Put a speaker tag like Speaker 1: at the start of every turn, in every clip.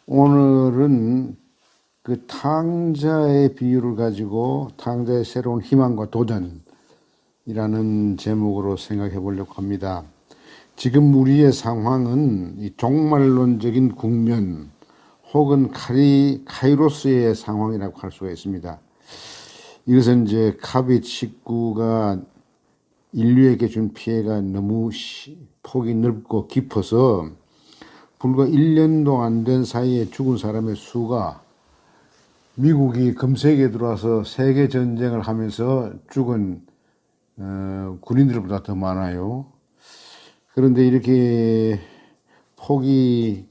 Speaker 1: 오늘은 그 탕자의 비유를 가지고 탕자의 새로운 희망과 도전이라는 제목으로 생각해 보려고 합니다. 지금 우리의 상황은 이 종말론적인 국면 혹은 카이로스의 상황이라고 할 수가 있습니다. 이것은 이제 카빗 19가 인류에게 준 피해가 너무 폭이 넓고 깊어서 불과 1년도 안 된 사이에 죽은 사람의 수가 미국이 금세기에 들어와서 세계 전쟁을 하면서 죽은 군인들보다 더 많아요. 그런데 이렇게 폭이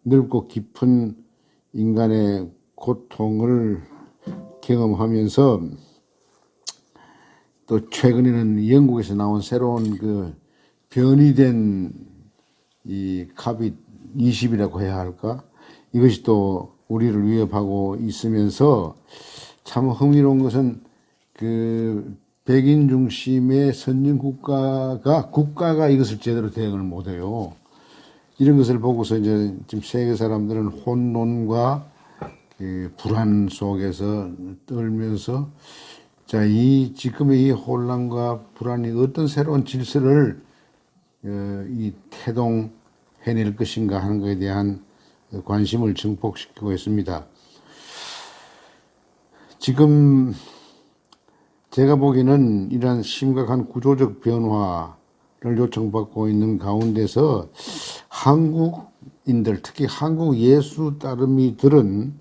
Speaker 1: 넓고 깊은 인간의 고통을 경험하면서 또 최근에는 영국에서 나온 새로운 그 변이된 이 카빗 20이라고 해야 할까? 이것이 또 우리를 위협하고 있으면서 참 흥미로운 것은 그 백인 중심의 선진 국가가 이것을 제대로 대응을 못해요. 이런 것을 보고서 이제 지금 세계 사람들은 혼돈과 그 불안 속에서 떨면서 지금의 이 혼란과 불안이 어떤 새로운 질서를 태동해낼 것인가 하는 것에 대한 관심을 증폭시키고 있습니다. 지금 제가 보기에는 이러한 심각한 구조적 변화를 요청받고 있는 가운데서 한국인들, 특히 한국 예수 따르미들은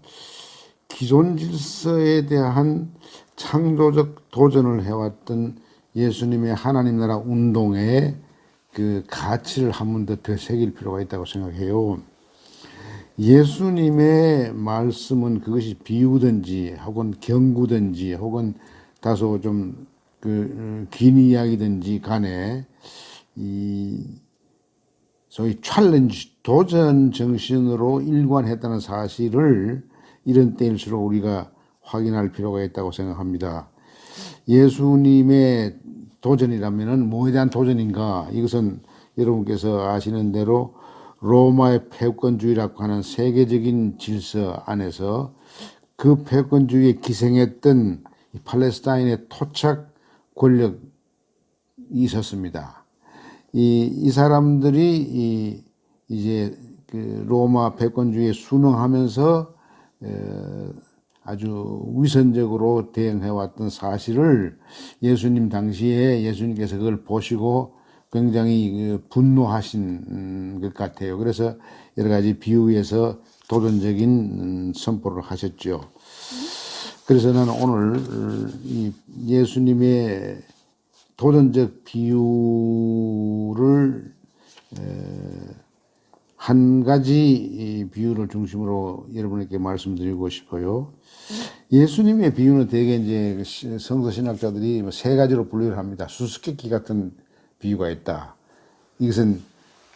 Speaker 1: 기존 질서에 대한 창조적 도전을 해왔던 예수님의 하나님 나라 운동에 그 가치를 한 번 더 새길 필요가 있다고 생각해요. 예수님의 말씀은 그것이 비유든지 혹은 경구든지 혹은 다소 좀 긴 이야기든지 간에 이 소위 챌린지 도전 정신으로 일관했다는 사실을 이런 때일수록 우리가 확인할 필요가 있다고 생각합니다. 예수님의 도전이라면은 뭐에 대한 도전인가? 이것은 여러분께서 아시는 대로 로마의 패권주의라고 하는 세계적인 질서 안에서 그 패권주의에 기생했던 팔레스타인의 토착 권력이 있었습니다. 이 사람들이 이제 그 로마 패권주의에 순응하면서 아주 위선적으로 대응해왔던 사실을 예수님 당시에 예수님께서 그걸 보시고 굉장히 분노하신 것 같아요. 그래서 여러 가지 비유에서 도전적인 선포를 하셨죠. 그래서 나는 오늘 이 예수님의 도전적 비유를 한 가지 비유를 중심으로 여러분에게 말씀드리고 싶어요. 예수님의 비유는 대개 이제 성서 신학자들이 세 가지로 분류를 합니다. 수수께끼 같은 비유가 있다. 이것은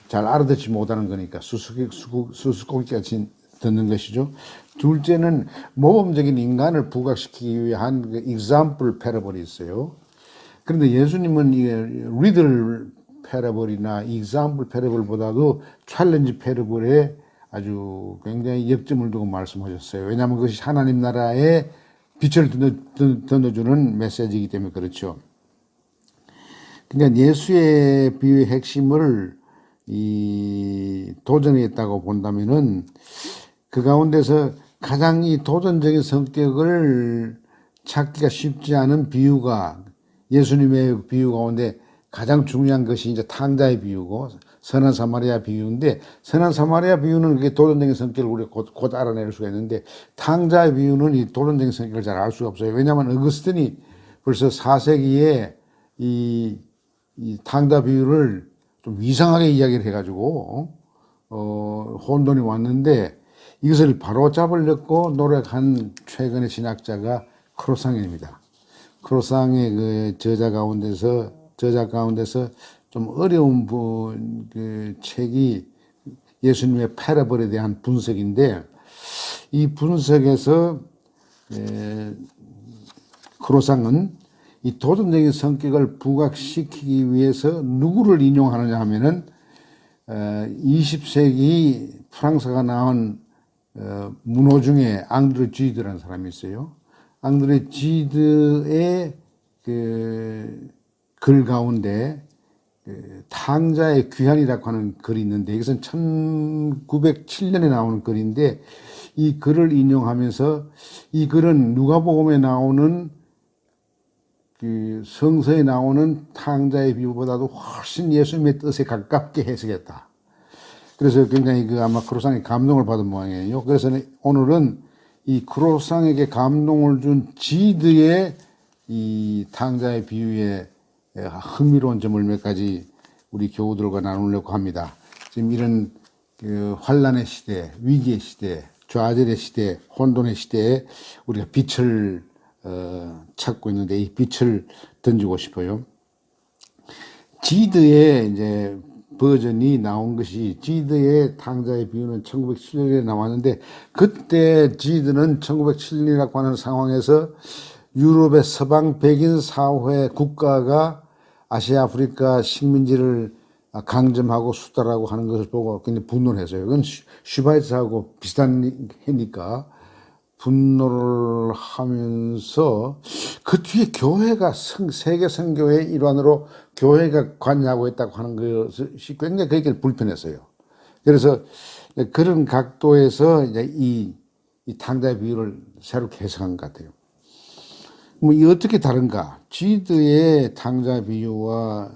Speaker 1: 잘 알아듣지 못하는 거니까 수수께끼 같이 듣는 것이죠. 둘째는 모범적인 인간을 부각시키기 위한 그 example parables 있어요. 그런데 예수님은 이 리들 패러블이나 example 패러블보다도 챌린지 패러블에 아주 굉장히 역점을 두고 말씀하셨어요. 왜냐하면 그것이 하나님 나라에 빛을 던져주는 메시지이기 때문에 그렇죠. 그러니까 예수의 비유의 핵심을 도전했다고 본다면은 그 가운데서 가장 이 도전적인 성격을 찾기가 쉽지 않은 비유가 예수님의 비유 가운데 가장 중요한 것이 이제 탕자의 비유고 선한 사마리아 비유인데, 선한 사마리아 비유는 그게 도전적인 성격을 우리가 곧 알아낼 수가 있는데, 탕자의 비유는 이 도전적인 성격을 잘 알 수가 없어요. 왜냐하면 어거스틴이 벌써 4세기에 이 탕자 비유를 좀 이상하게 이야기를 해가지고 혼돈이 왔는데, 이것을 바로 잡으려고 노력한 최근의 신학자가 크로상입니다. 크로상의 그 저자 가운데서 좀 어려운 그 책이 예수님의 패러블에 대한 분석인데, 이 분석에서 크로상은 이 도전적인 성격을 부각시키기 위해서 누구를 인용하느냐 하면은 20세기 프랑스가 나온 문호 중에 앙드레 지드라는 사람이 있어요. 앙드레 지드의 글 가운데 탕자의 귀환이라고 하는 글이 있는데, 이것은 1907년에 나오는 글인데, 이 글을 인용하면서 이 글은 누가복음에 나오는 성서에 나오는 탕자의 비유보다도 훨씬 예수님의 뜻에 가깝게 해석했다. 그래서 굉장히 아마 크로상에 감동을 받은 모양이에요. 그래서 오늘은 이 크로상에게 감동을 준 지드의 이 탕자의 비유에 흥미로운 점을 몇 가지 우리 교우들과 나누려고 합니다. 지금 이런 환란의 시대, 위기의 시대, 좌절의 시대, 혼돈의 시대에 우리가 빛을 찾고 있는데, 이 빛을 던지고 싶어요. 지드의 이제 버전이 나온 것이, 지드의 탕자의 비유는 1907년에 나왔는데, 그때 지드는 1907년이라고 하는 상황에서 유럽의 서방 백인 사회 국가가 아시아 아프리카 식민지를 강점하고 수탈하고 하는 것을 보고 굉장히 분노를 했어요. 그건 슈바이츠하고 비슷한 해니까 분노를 하면서, 그 뒤에 교회가 세계 선교의 일환으로 교회가 관여하고 있다고 하는 것이 굉장히 그에게 불편했어요. 그래서 그런 각도에서 이제 이 탕자의 비유를 새롭게 해석한 것 같아요. 이 어떻게 다른가? 지드의 탕자 비유와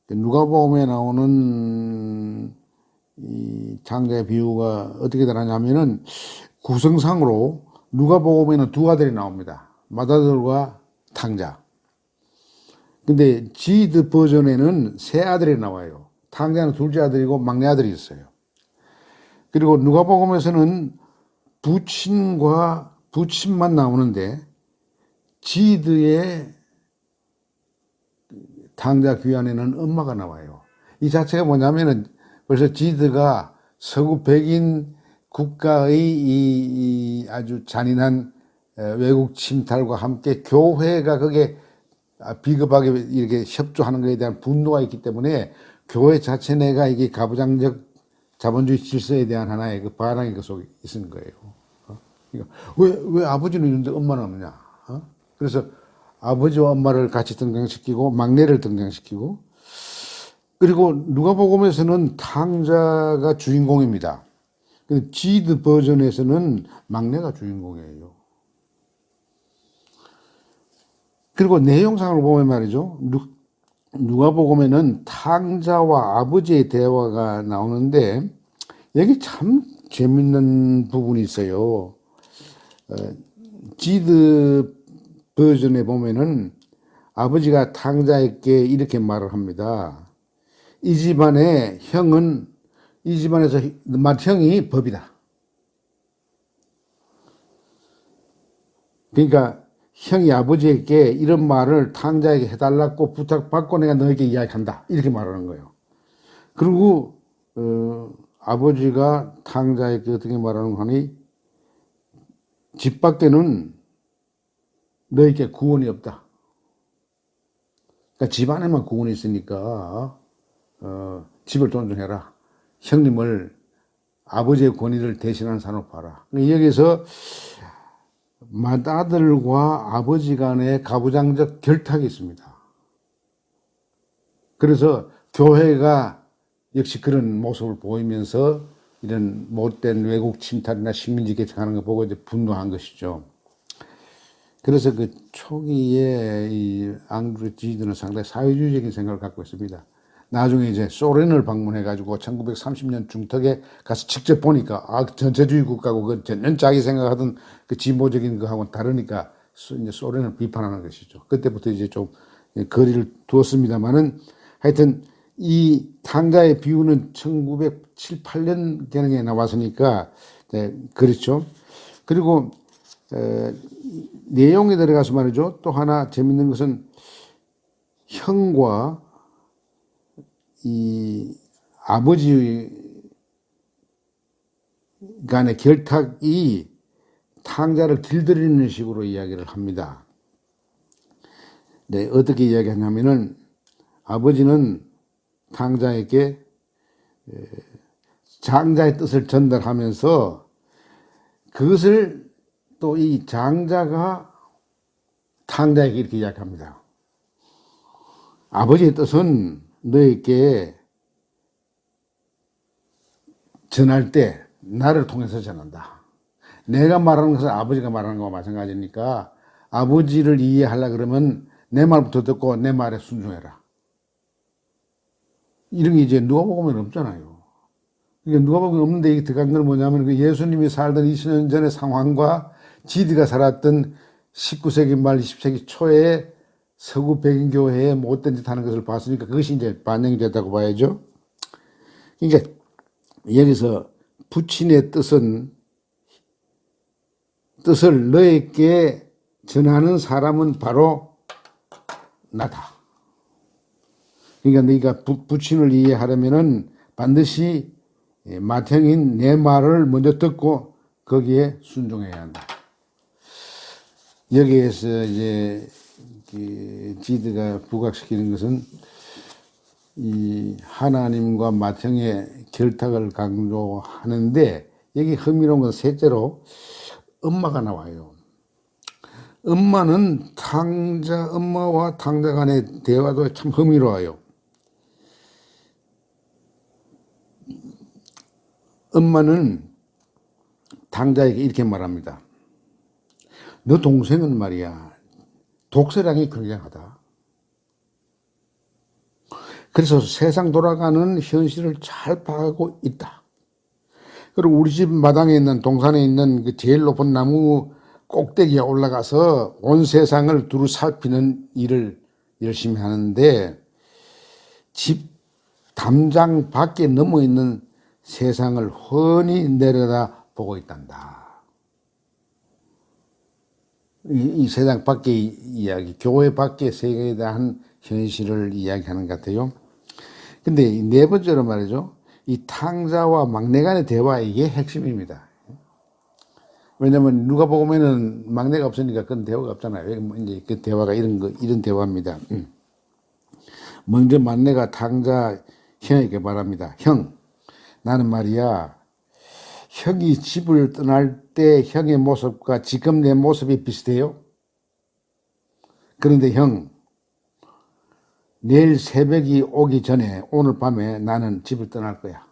Speaker 1: 누가복음에 나오는 이 탕자의 비유가 어떻게 다르냐면은, 구성상으로 누가복음에는 두 아들이 나옵니다. 맏아들과 탕자. 근데 지드 버전에는 세 아들이 나와요. 탕자는 둘째 아들이고 막내 아들이 있어요. 그리고 누가복음에서는 부친만 나오는데, 지드의 탕자 귀환에는 엄마가 나와요. 이 자체가 뭐냐면은, 벌써 지드가 서구 백인 국가의 이 아주 잔인한 외국 침탈과 함께 교회가 거기에 비겁하게 이렇게 협조하는 것에 대한 분노가 있기 때문에, 교회 자체 내가 이게 가부장적 자본주의 질서에 대한 하나의 반항이 그 속에 있는 거예요. 그러니까 왜 아버지는 있는데 엄마는 없냐? 그래서 아버지와 엄마를 같이 등장시키고 막내를 등장시키고, 그리고 누가복음에서는 탕자가 주인공입니다. 지드 버전에서는 막내가 주인공이에요. 그리고 내용상으로 보면 말이죠, 누가복음에는 탕자와 아버지의 대화가 나오는데, 여기 참 재밌는 부분이 있어요. 지드 버전에 보면은 아버지가 탕자에게 이렇게 말을 합니다. 이 집안에서 형이 법이다. 그러니까 형이 아버지에게 이런 말을 탕자에게 해달라고 부탁받고 내가 너에게 이야기한다, 이렇게 말하는 거예요. 그리고 아버지가 탕자에게 어떻게 말하는 거니, 집 밖에는 너에게 구원이 없다. 그러니까 집 안에만 구원이 있으니까 집을 존중해라. 형님을, 아버지의 권위를 대신하는 사람으로 봐라. 여기서 맏아들과 아버지 간의 가부장적 결탁이 있습니다. 그래서 교회가 역시 그런 모습을 보이면서 이런 못된 외국 침탈이나 식민지 개척하는 거 보고 이제 분노한 것이죠. 그래서 그 초기에 이 앙드레 지드는 상당히 사회주의적인 생각을 갖고 있습니다. 나중에 이제 소련을 방문해가지고 1930년 중턱에 가서 직접 보니까, 전체주의 국가고 그 전혀 자기 생각하던 그 진보적인 거하고는 다르니까 이제 소련을 비판하는 것이죠. 그때부터 이제 좀 거리를 두었습니다만은, 하여튼 이 탕자의 비유는 1907, 8년경에 나왔으니까, 네, 그렇죠. 그리고 내용에 들어가서 말이죠, 또 하나 재밌는 것은 형과 이 아버지 간의 결탁이 탕자를 길들이는 식으로 이야기를 합니다. 네, 어떻게 이야기하냐면은, 아버지는 탕자에게 장자의 뜻을 전달하면서 그것을 또 이 장자가 탕자에게 이렇게 이야기합니다. 아버지의 뜻은 너에게 전할 때 나를 통해서 전한다. 내가 말하는 것은 아버지가 말하는 것과 마찬가지니까 아버지를 이해하려고 그러면 내 말부터 듣고 내 말에 순종해라. 이런 게 이제 누가복음에는 없잖아요. 그러니까 누가복음에 없는데 이게 들어간 건 뭐냐면 그 예수님이 살던 20년 전의 상황과 지드가 살았던 19세기 말 20세기 초에 서구 백인교회에 못된 짓 하는 것을 봤으니까 그것이 이제 반영이 됐다고 봐야죠. 그러니까 여기서 부친의 뜻을 너에게 전하는 사람은 바로 나다. 그러니까 너희가 부친을 이해하려면은 반드시 맏형인 내 말을 먼저 듣고 거기에 순종해야 한다. 여기에서 이제 지드가 부각시키는 것은 이 하나님과 맏형의 결탁을 강조하는데 여기 흥미로운 건 셋째로 엄마가 나와요. 엄마와 탕자 간의 대화도 참 흥미로워요. 엄마는 탕자에게 이렇게 말합니다. 너 동생은 말이야 독서량이 굉장하다. 그래서 세상 돌아가는 현실을 잘 파악하고 있다. 그리고 우리 집 마당에 있는 동산에 있는 그 제일 높은 나무 꼭대기에 올라가서 온 세상을 두루 살피는 일을 열심히 하는데 집 담장 밖에 넘어 있는 세상을 훤히 내려다 보고 있단다. 이 세상 밖의 이야기, 교회 밖의 세계에 대한 현실을 이야기하는 것 같아요. 근데 네 번째로 말이죠. 이 탕자와 막내 간의 대화, 이게 핵심입니다. 왜냐면 누가복음에는 막내가 없으니까 그런 대화가 없잖아요. 이제 그 대화가 이런 대화입니다. 먼저 막내가 탕자 형에게 말합니다. 형, 나는 말이야, 형이 집을 떠날 때 형의 모습과 지금 내 모습이 비슷해요. 그런데 형, 내일 새벽이 오기 전에 오늘 밤에 나는 집을 떠날 거야.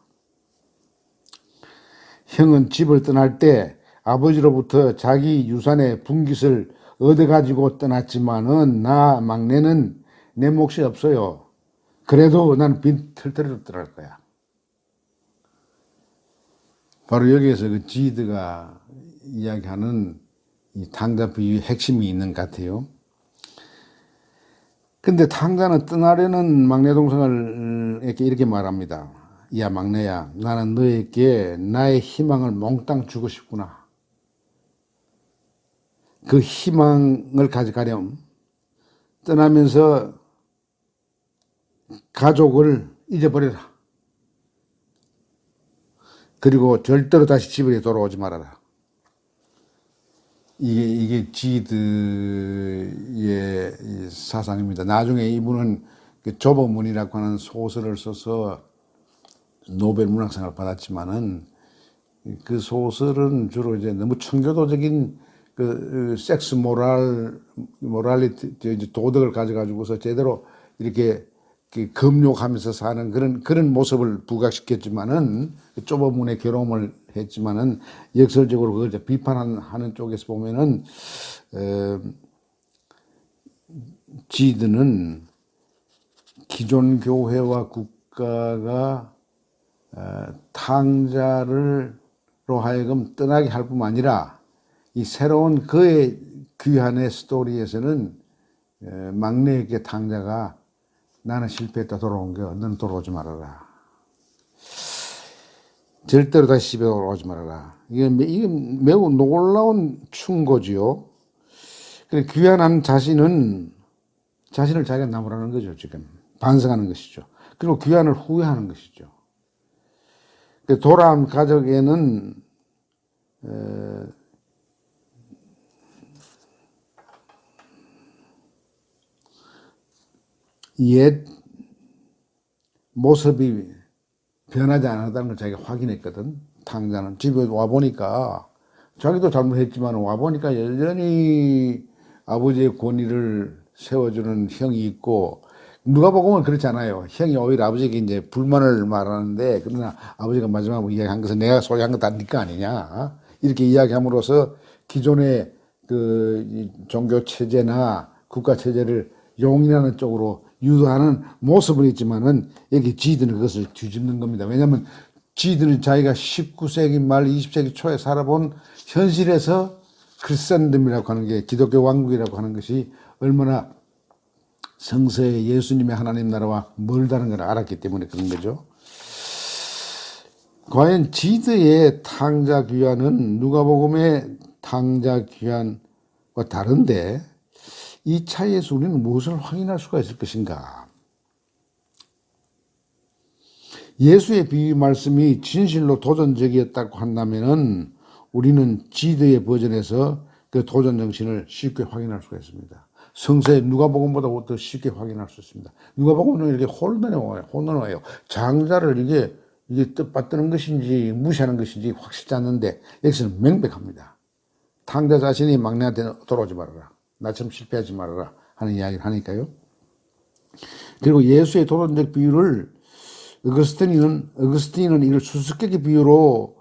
Speaker 1: 형은 집을 떠날 때 아버지로부터 자기 유산의 분깃을 얻어가지고 떠났지만은 나 막내는 내 몫이 없어요. 그래도 나는 빈 털터리로 떠날 거야. 바로 여기에서 그 지드가 이야기하는 이 탕자 비유의 핵심이 있는 것 같아요. 근데 탕자는 떠나려는 막내 동생을 이렇게 말합니다. 야 막내야, 나는 너에게 나의 희망을 몽땅 주고 싶구나. 그 희망을 가져가렴. 떠나면서 가족을 잊어버려라. 그리고 절대로 다시 집에 돌아오지 말아라. 이게 지드의 사상입니다. 나중에 이분은 그 조버문이라고 하는 소설을 써서 노벨 문학상을 받았지만은 그 소설은 주로 이제 너무 청교도적인 그 섹스 모랄리티, 도덕을 가져가지고서 제대로 이렇게 금욕하면서 사는 그런 모습을 부각시켰지만은 조버문의 괴로움을 했지만은 역설적으로 그걸 비판하는 쪽에서 보면은 지드는 기존 교회와 국가가 탕자로 하여금 떠나게 할 뿐만 아니라 이 새로운 그의 귀환의 스토리에서는 막내에게 탕자가 나는 실패했다 돌아온 게 너는 돌아오지 말아라. 절대로 다시 집에 돌아오지 말아라. 이게 매우 놀라운 충고지요. 귀환한 자신을 자기가 나무라는 거죠. 지금 반성하는 것이죠. 그리고 귀환을 후회하는 것이죠. 돌아온 가족에는 옛 모습이 변하지 않았다는 걸 자기가 확인했거든. 탕자는 집에 와보니까 자기도 잘못했지만 와보니까 여전히 아버지의 권위를 세워주는 형이 있고, 누가 보면 그렇잖아요. 형이 오히려 아버지에게 이제 불만을 말하는데, 그러나 아버지가 마지막으로 이야기한 것은 내가 소유한 것도 니까 아니냐. 이렇게 이야기함으로써 기존의 이 종교 체제나 국가 체제를 용인하는 쪽으로 유도하는 모습은 있지만은, 여기 지들은 그것을 뒤집는 겁니다. 왜냐하면 지들은 자기가 19세기 말 20세기 초에 살아본 현실에서 크리스천즘이라고 하는 게, 기독교 왕국이라고 하는 것이 얼마나 성서의 예수님의 하나님 나라와 멀다는 걸 알았기 때문에 그런 거죠. 과연 지드의 탕자 귀환은 누가복음의 탕자 귀환과 다른데, 이 차이에서 우리는 무엇을 확인할 수가 있을 것인가? 예수의 비유 말씀이 진실로 도전적이었다고 한다면은 우리는 지드의 버전에서 그 도전 정신을 쉽게 확인할 수가 있습니다. 성서의 누가복음보다 더 쉽게 확인할 수 있습니다. 누가복음은 이렇게 혼돈해요. 장자를 이게 뜻받드는 것인지 무시하는 것인지 확실치 않는데, 여기서는 명백합니다. 탕자 자신이 막내한테 돌아오지 말아라, 나처럼 실패하지 말아라 하는 이야기를 하니까요. 그리고 예수의 도전적 비유를 어거스틴은 이걸 수수께끼 비유로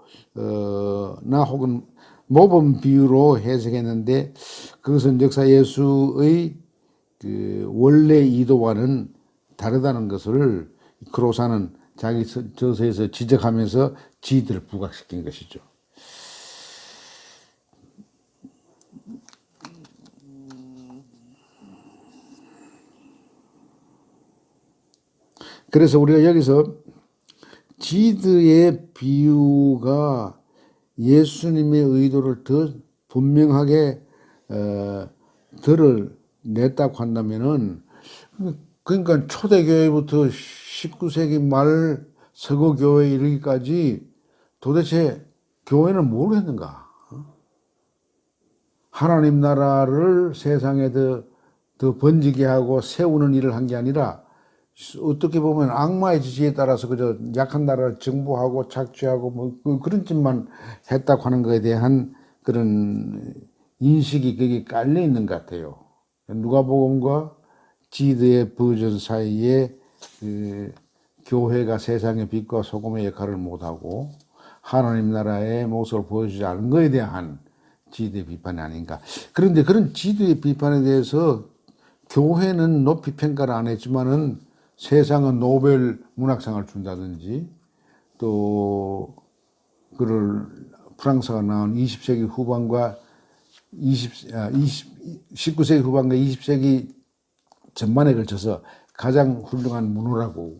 Speaker 1: 나 혹은 모범 비유로 해석했는데, 그것은 역사 예수의 그 원래 의도와는 다르다는 것을 크로사는 자기 저서에서 지적하면서 지들을 부각시킨 것이죠. 그래서 우리가 여기서 지드의 비유가 예수님의 의도를 더 분명하게 드러냈다고 한다면은, 그러니까 초대교회부터 19세기 말 서구교회에 이르기까지 도대체 교회는 뭘 했는가? 하나님 나라를 세상에 더 번지게 하고 세우는 일을 한 게 아니라, 어떻게 보면 악마의 지시에 따라서 그저 약한 나라를 정복하고 착취하고 그런 짓만 했다고 하는 것에 대한 그런 인식이 거기 깔려 있는 것 같아요. 누가복음과 지드의 버전 사이에 교회가 세상의 빛과 소금의 역할을 못하고 하나님 나라의 모습을 보여주지 않은 것에 대한 지드의 비판이 아닌가. 그런데 그런 지드의 비판에 대해서 교회는 높이 평가를 안 했지만은 세상은 노벨 문학상을 준다든지, 또 그를 프랑스가 나온 20세기 후반과 19세기 후반과 20세기 전반에 걸쳐서 가장 훌륭한 문호라고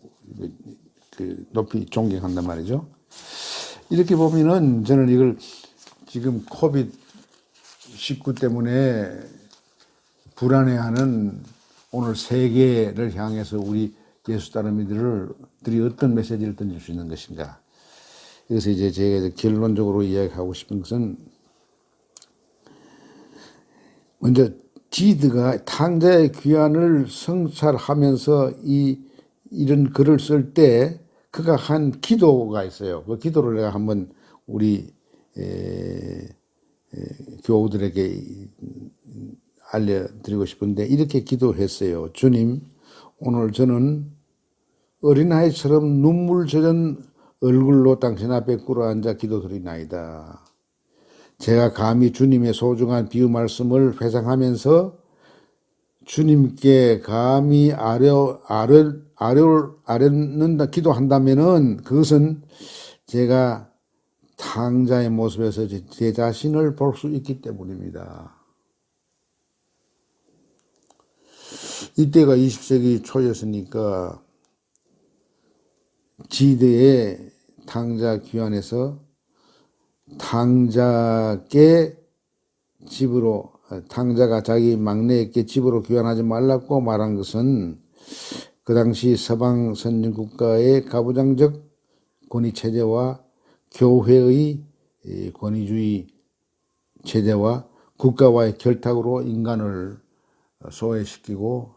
Speaker 1: 높이 존경한단 말이죠. 이렇게 보면은 저는 이걸 지금 코비드-19 때문에 불안해하는 오늘 세계를 향해서 우리 예수 따르미들이 어떤 메시지를 던질 수 있는 것인가. 그래서 이제 제가 결론적으로 이야기하고 싶은 것은, 먼저 지드가 탕자의 귀환을 성찰하면서 이런 글을 쓸 때 그가 한 기도가 있어요. 그 기도를 내가 한번 우리 교우들에게 알려드리고 싶은데, 이렇게 기도했어요. 주님, 오늘 저는 어린아이처럼 눈물 젖은 얼굴로 당신 앞에 꿇어앉아 기도드리나이다. 제가 감히 주님의 소중한 비유 말씀을 회상하면서 주님께 감히 아뢰는다 기도한다면은, 그것은 제가 탕자의 모습에서 제 자신을 볼 수 있기 때문입니다. 이때가 20세기 초였으니까 지대의 탕자 귀환에서 탕자께 집으로, 탕자가 자기 막내에게 집으로 귀환하지 말라고 말한 것은 그 당시 서방 선진 국가의 가부장적 권위 체제와 교회의 권위주의 체제와 국가와의 결탁으로 인간을 소외시키고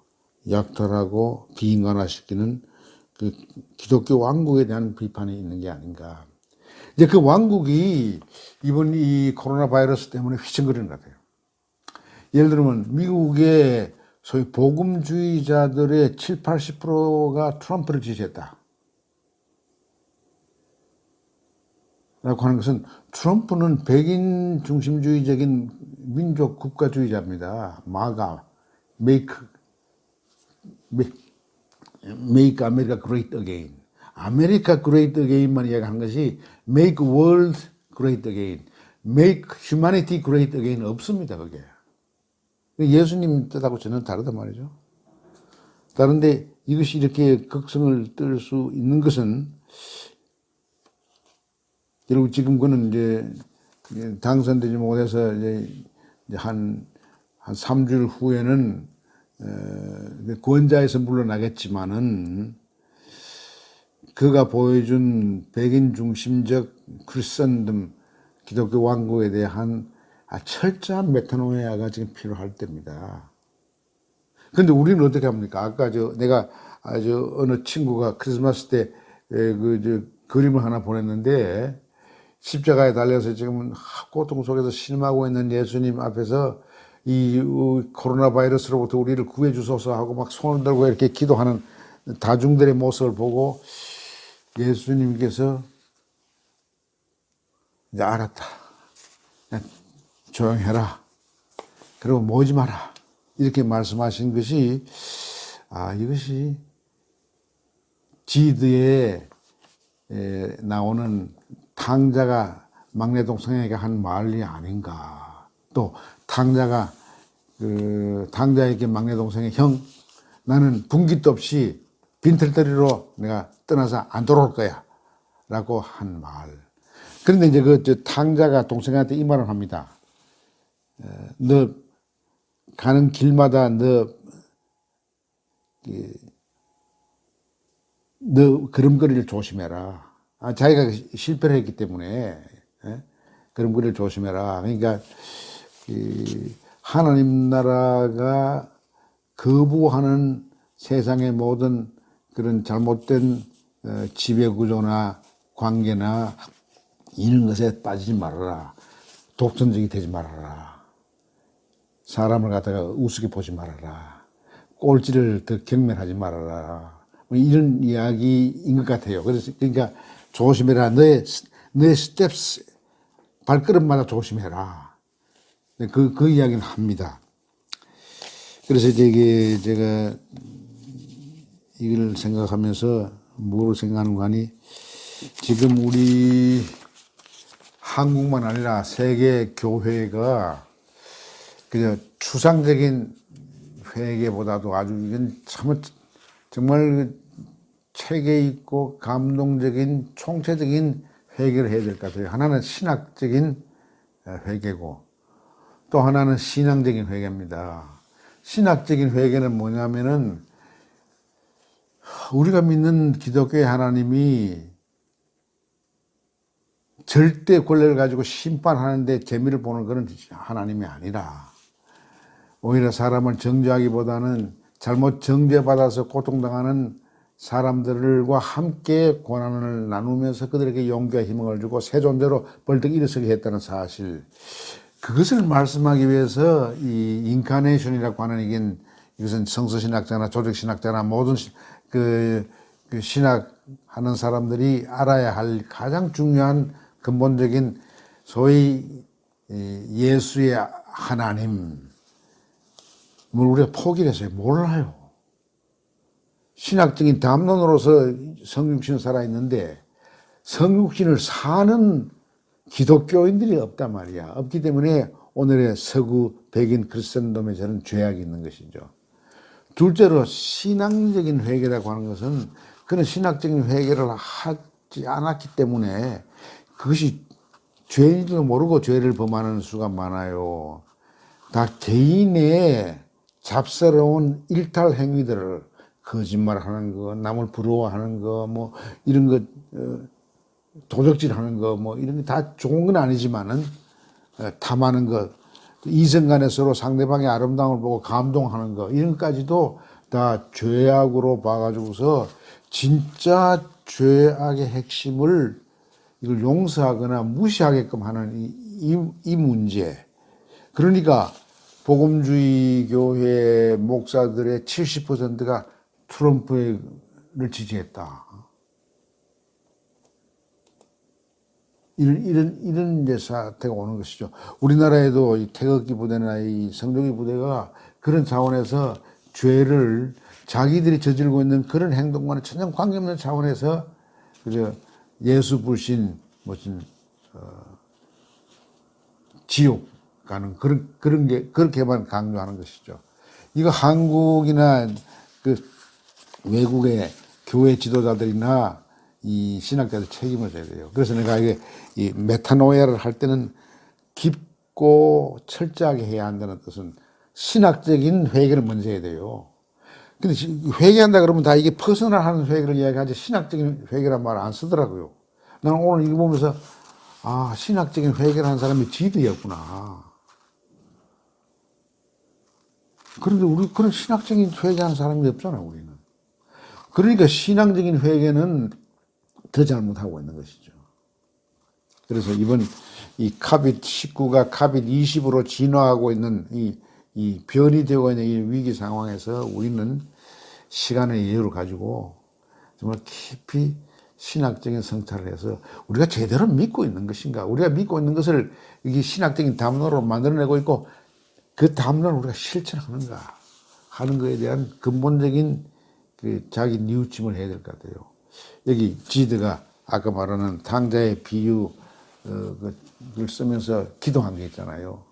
Speaker 1: 약탈하고 비인간화시키는 그 기독교 왕국에 대한 비판이 있는 게 아닌가. 이제 그 왕국이 이번 이 코로나 바이러스 때문에 휘청거리는 것 같아요. 예를 들면 미국의 소위 복음주의자들의 7, 80%가 트럼프를 지지했다. 라고 하는 것은 트럼프는 백인 중심주의적인 민족 국가주의자입니다. 마가, make America great again. 아메리카 great again만 이야기하는 것이 make world great again, make humanity great again 없습니다. 그게 예수님 뜻하고 전혀 다르단 말이죠. 다른데 이것이 이렇게 극성을 뜰 수 있는 것은 여러분 지금 그는 이제 당선되지 못해서 이제 한 3주일 후에는 권좌에서 물러나겠지만은 그가 보여준 백인 중심적 크리스천덤 기독교 왕국에 대한 철저한 메타노이아가 지금 필요할 때입니다. 그런데 우리는 어떻게 합니까? 아까 내가 어느 친구가 크리스마스 때 그림을 하나 보냈는데 십자가에 달려서 지금 고통 속에서 신음하고 있는 예수님 앞에서 이 코로나 바이러스로부터 우리를 구해 주소서 하고 막 손을 들고 이렇게 기도하는 다중들의 모습을 보고 예수님께서 이제 알았다. 조용해라. 그리고 모이지 마라. 이렇게 말씀하신 것이 이것이 지드에 나오는 탕자가 막내 동생에게 한 말이 아닌가. 또 탕자가 탕자에게 막내 동생의 형, 나는 분깃도 없이 빈털터리로 내가 떠나서 안 돌아올 거야. 라고 한 말. 그런데 이제 탕자가 동생한테 이 말을 합니다. 너 가는 길마다 너 걸음걸이를 조심해라. 자기가 실패를 했기 때문에 걸음걸이를 조심해라. 그러니까 하나님 나라가 거부하는 세상의 모든 그런 잘못된 지배구조나 관계나 이런 것에 빠지지 말아라. 독선적이 되지 말아라. 사람을 갖다가 우습게 보지 말아라. 꼴찌를 더 경멸하지 말아라. 이런 이야기인 것 같아요. 그러니까 조심해라. 너의 스텝스, 발걸음마다 조심해라. 그 이야기는 합니다. 그래서 제가 이걸 생각하면서 뭐를 생각하는가 하니 지금 우리 한국만 아니라 세계 교회가 그냥 추상적인 회개보다도 아주 이건 참 정말 체계 있고 감동적인 총체적인 회개를 해야 될 것 같아요. 하나는 신학적인 회개고 또 하나는 신앙적인 회개입니다. 신학적인 회개는 뭐냐면은 우리가 믿는 기독교의 하나님이 절대 권력을 가지고 심판하는데 재미를 보는 그런 하나님이 아니라 오히려 사람을 정죄하기보다는 잘못 정죄받아서 고통당하는 사람들과 함께 고난을 나누면서 그들에게 용기와 희망을 주고 새 존재로 벌떡 일어서게 했다는 사실, 그것을 말씀하기 위해서 이 인카네이션이라고 하는 이것은 성서신학자나 조직신학자나 모든 그 신학하는 사람들이 알아야 할 가장 중요한 근본적인 소위 예수의 하나님을 우리가 포기를 했어요. 몰라요. 신학적인 담론으로서 성육신은 살아있는데 성육신을 사는 기독교인들이 없단 말이야. 없기 때문에 오늘의 서구 백인 크리스천덤에 저는 죄악이 있는 것이죠. 둘째로 신앙적인 회개라고 하는 것은 그는 신학적인 회개를 하지 않았기 때문에 그것이 죄인지도 모르고 죄를 범하는 수가 많아요. 다 개인의 잡스러운 일탈 행위들을 거짓말하는 거, 남을 부러워하는 거, 뭐 이런 거, 도적질하는 거, 뭐 이런 게 다 좋은 건 아니지만은 탐하는 것, 이성간에 서로 상대방의 아름다움을 보고 감동하는 거, 이런 것까지도 다 죄악으로 봐가지고서 진짜 죄악의 핵심을 이걸 용서하거나 무시하게끔 하는 이 문제. 그러니까 복음주의 교회 목사들의 70%가 트럼프를 지지했다. 이런 이제 사태가 오는 것이죠. 우리나라에도 이 태극기 부대나 이 성조기 부대가 그런 차원에서 죄를 자기들이 저지르고 있는 그런 행동과는 전혀 관계없는 차원에서 그저 예수 불신 무슨 지옥 가는 그런 게 그렇게만 강조하는 것이죠. 이거 한국이나 그 외국의 교회 지도자들이나 이 신학자들 책임을 져야 돼요. 그래서 내가 이게 이 메타노이아를 할 때는 깊고 철저하게 해야 한다는 뜻은 신학적인 회개를 먼저 해야 돼요. 근데 회개한다 그러면 다 이게 퍼스널하는 회개를 이야기하지 신학적인 회개란 말 안 쓰더라고요. 나는 오늘 이거 보면서 아, 신학적인 회개를 한 사람이 지드였구나. 그런데 우리 그런 신학적인 회개하는 사람이 없잖아, 우리는. 그러니까 신앙적인 회개는 더 잘못하고 있는 것이죠. 그래서 이번 이 카빗 19가 카빗 20으로 진화하고 있는 이 변이 되고 있는 이 위기 상황에서 우리는 시간의 여유를 가지고 정말 깊이 신학적인 성찰을 해서 우리가 제대로 믿고 있는 것인가, 우리가 믿고 있는 것을 이게 신학적인 담론으로 만들어내고 있고 그 담론을 우리가 실천하는가 하는 것에 대한 근본적인 그 자기 뉘우침을 해야 될 것 같아요. 여기 지드가 아까 말하는 탕자의 비유 를 쓰면서 기도한 게 있잖아요.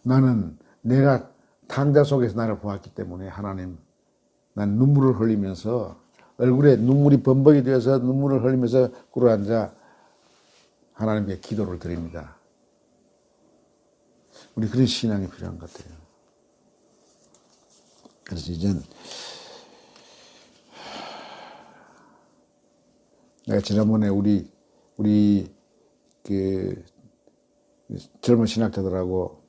Speaker 1: 나는 내가 탕자 속에서 나를 보았기 때문에 하나님, 난 눈물을 흘리면서 얼굴에 눈물이 범벅이 되어서 눈물을 흘리면서 꿇어앉아 하나님께 기도를 드립니다. 우리 그런 신앙이 필요한 것 같아요. 그래서 이젠 내가 지난번에 우리 그 젊은 신학자들하고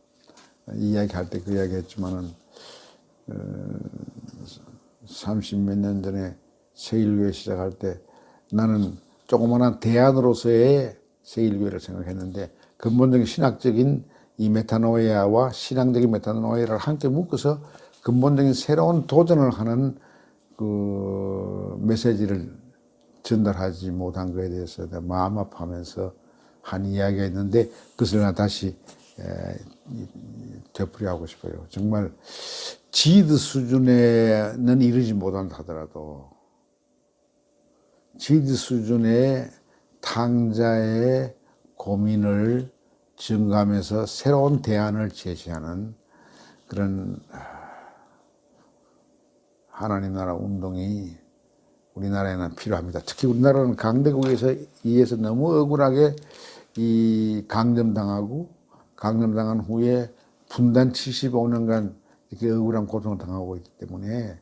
Speaker 1: 이야기할 때 그 이야기 했지만은 30몇 년 전에 세일교회 시작할 때 나는 조그마한 대안으로서의 세일교회를 생각했는데 근본적인 신학적인 이 메타노이아와 신앙적인 메타노이아를 함께 묶어서 근본적인 새로운 도전을 하는 그 메시지를 전달하지 못한 것에 대해서 마음 아파하면서 한 이야기가 있는데 그것을 나 다시 되풀이하고 싶어요. 정말 지드 수준에는 이르지 못한다 하더라도 지드 수준의 탕자의 고민을 증가하면서 새로운 대안을 제시하는 그런 하나님 나라 운동이 우리나라에는 필요합니다. 특히 우리나라는 강대국에서 의해서 너무 억울하게 이 강점당하고 강점당한 후에 분단 75년간 이렇게 억울한 고통을 당하고 있기 때문에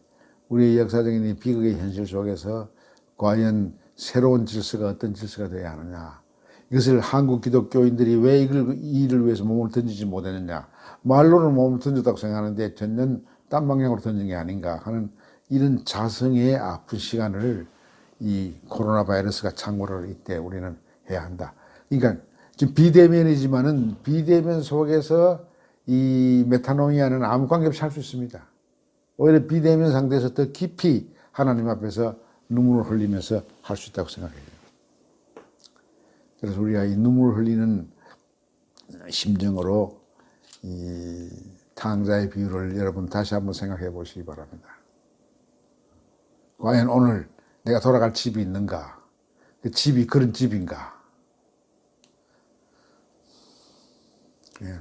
Speaker 1: 우리의 역사적인 이 비극의 현실 속에서 과연 새로운 질서가 어떤 질서가 되어야 하느냐. 이것을 한국 기독교인들이 왜 이 일을 위해서 몸을 던지지 못했느냐. 말로는 몸을 던졌다고 생각하는데 전혀 딴 방향으로 던진 게 아닌가 하는 이런 자성의 아픈 시간을 이 코로나 바이러스가 창궐을 이때 우리는 해야 한다. 그러니까 지금 비대면이지만은 비대면 속에서 이 메타노이아는 아무 관계없이 할 수 있습니다. 오히려 비대면 상태에서 더 깊이 하나님 앞에서 눈물을 흘리면서 할 수 있다고 생각해요. 그래서 우리가 이 눈물을 흘리는 심정으로 이 탕자의 비유를 여러분 다시 한번 생각해 보시기 바랍니다. 과연 오늘 내가 돌아갈 집이 있는가? 그 집이 그런 집인가? 예.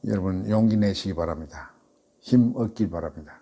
Speaker 1: 여러분 용기 내시기 바랍니다. 힘 얻길 바랍니다.